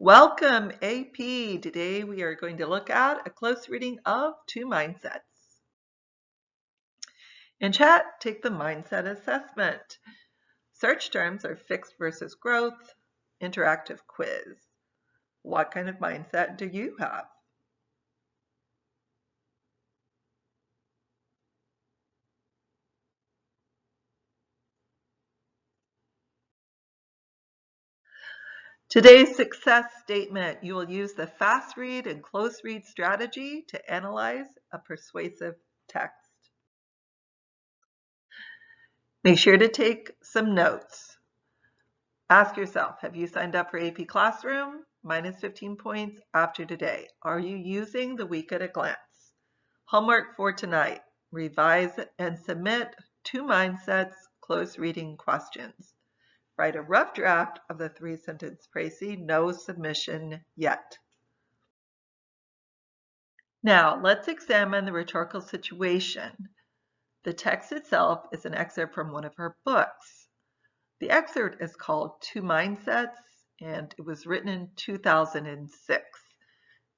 Welcome, AP. Today we are going to look at a close reading of Two Mindsets. In chat, take the mindset assessment. Search terms are fixed versus growth, interactive quiz. What kind of mindset do you have? Today's success statement. You will use the fast read and close read strategy to analyze a persuasive text. Make sure to take some notes. Ask yourself, have you signed up for AP Classroom? Minus 15 points after today. Are you using the week at a glance? Homework for tonight. Revise and submit Two Mindsets close reading questions. Write a rough draft of the 3-sentence précis. No submission yet. Now, let's examine the rhetorical situation. The text itself is an excerpt from one of her books. The excerpt is called Two Mindsets, and it was written in 2006.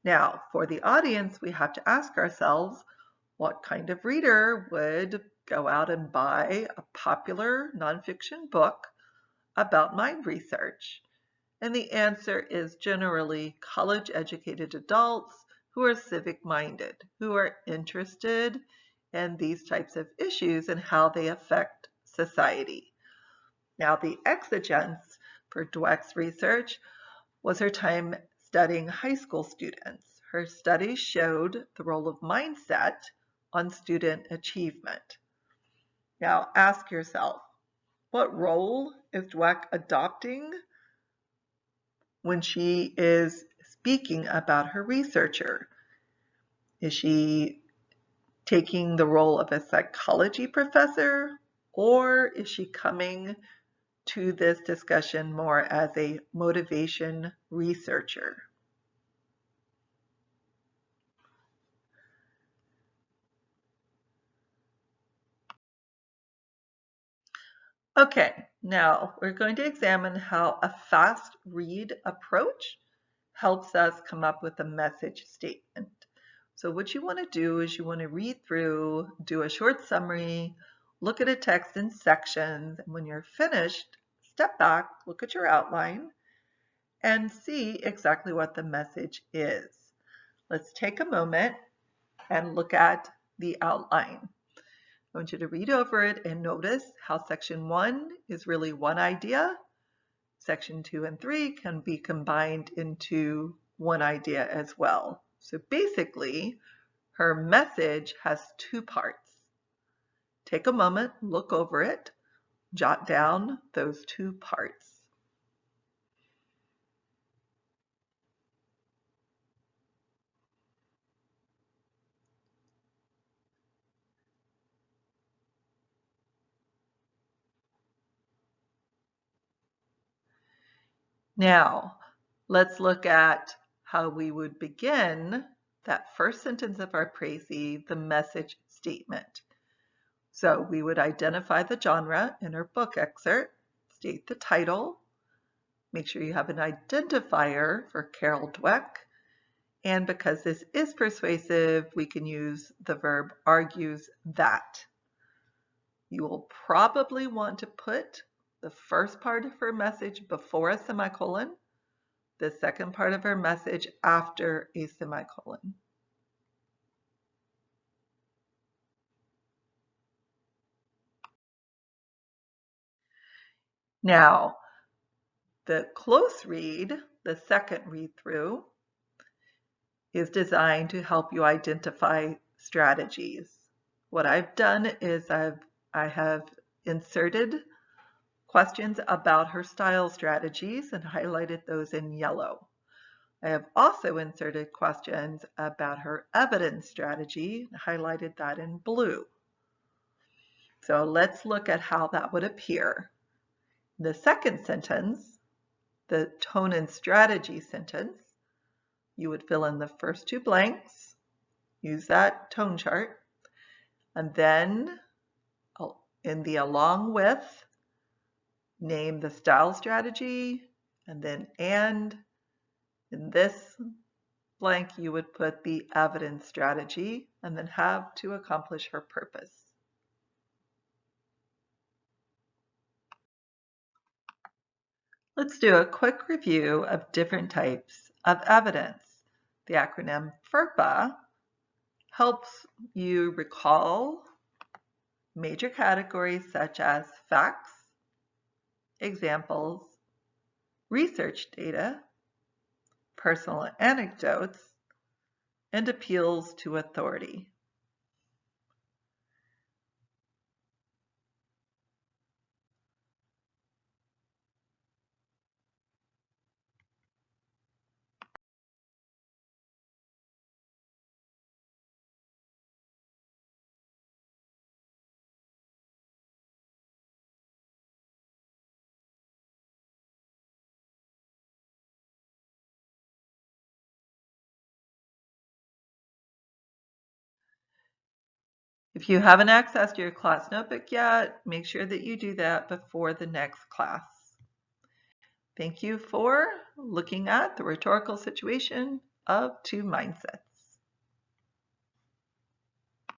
Now, for the audience, we have to ask ourselves, what kind of reader would go out and buy a popular nonfiction book about mind research? And the answer is generally college-educated adults who are civic-minded, who are interested in these types of issues and how they affect society. Now, the exigence for Dweck's research was her time studying high school students. Her studies showed the role of mindset on student achievement. Now, ask yourself, what role is Dweck adopting when she is speaking about her researcher? Is she taking the role of a psychology professor, or is she coming to this discussion more as a motivation researcher? Okay, now we're going to examine how a fast read approach helps us come up with a message statement. So what you want to do is you want to read through, do a short summary, look at a text in sections, and when you're finished, step back, look at your outline, and see exactly what the message is. Let's take a moment and look at the outline. I want you to read over it and notice how section 1 is really one idea. Section 2 and 3 can be combined into one idea as well. So basically, her message has two parts. Take a moment, look over it, jot down those two parts. Now, let's look at how we would begin that first sentence of our précis, the message statement. So we would identify the genre in our book excerpt, state the title, make sure you have an identifier for Carol Dweck, and because this is persuasive, we can use the verb argues that. You will probably want to put the first part of her message before a semicolon, the second part of her message after a semicolon. Now, the close read, the second read through, is designed to help you identify strategies. What I've done is I have inserted questions about her style strategies and highlighted those in yellow. I have also inserted questions about her evidence strategy and highlighted that in blue. So let's look at how that would appear. The second sentence, the tone and strategy sentence, you would fill in the first two blanks, use that tone chart, and then in the along with, name the style strategy, and then In this blank, you would put the evidence strategy and then have to accomplish her purpose. Let's do a quick review of different types of evidence. The acronym FERPA helps you recall major categories such as facts, examples, research data, personal anecdotes, and appeals to authority. If you haven't accessed your class notebook yet, make sure that you do that before the next class. Thank you for looking at the rhetorical situation of two mindsets.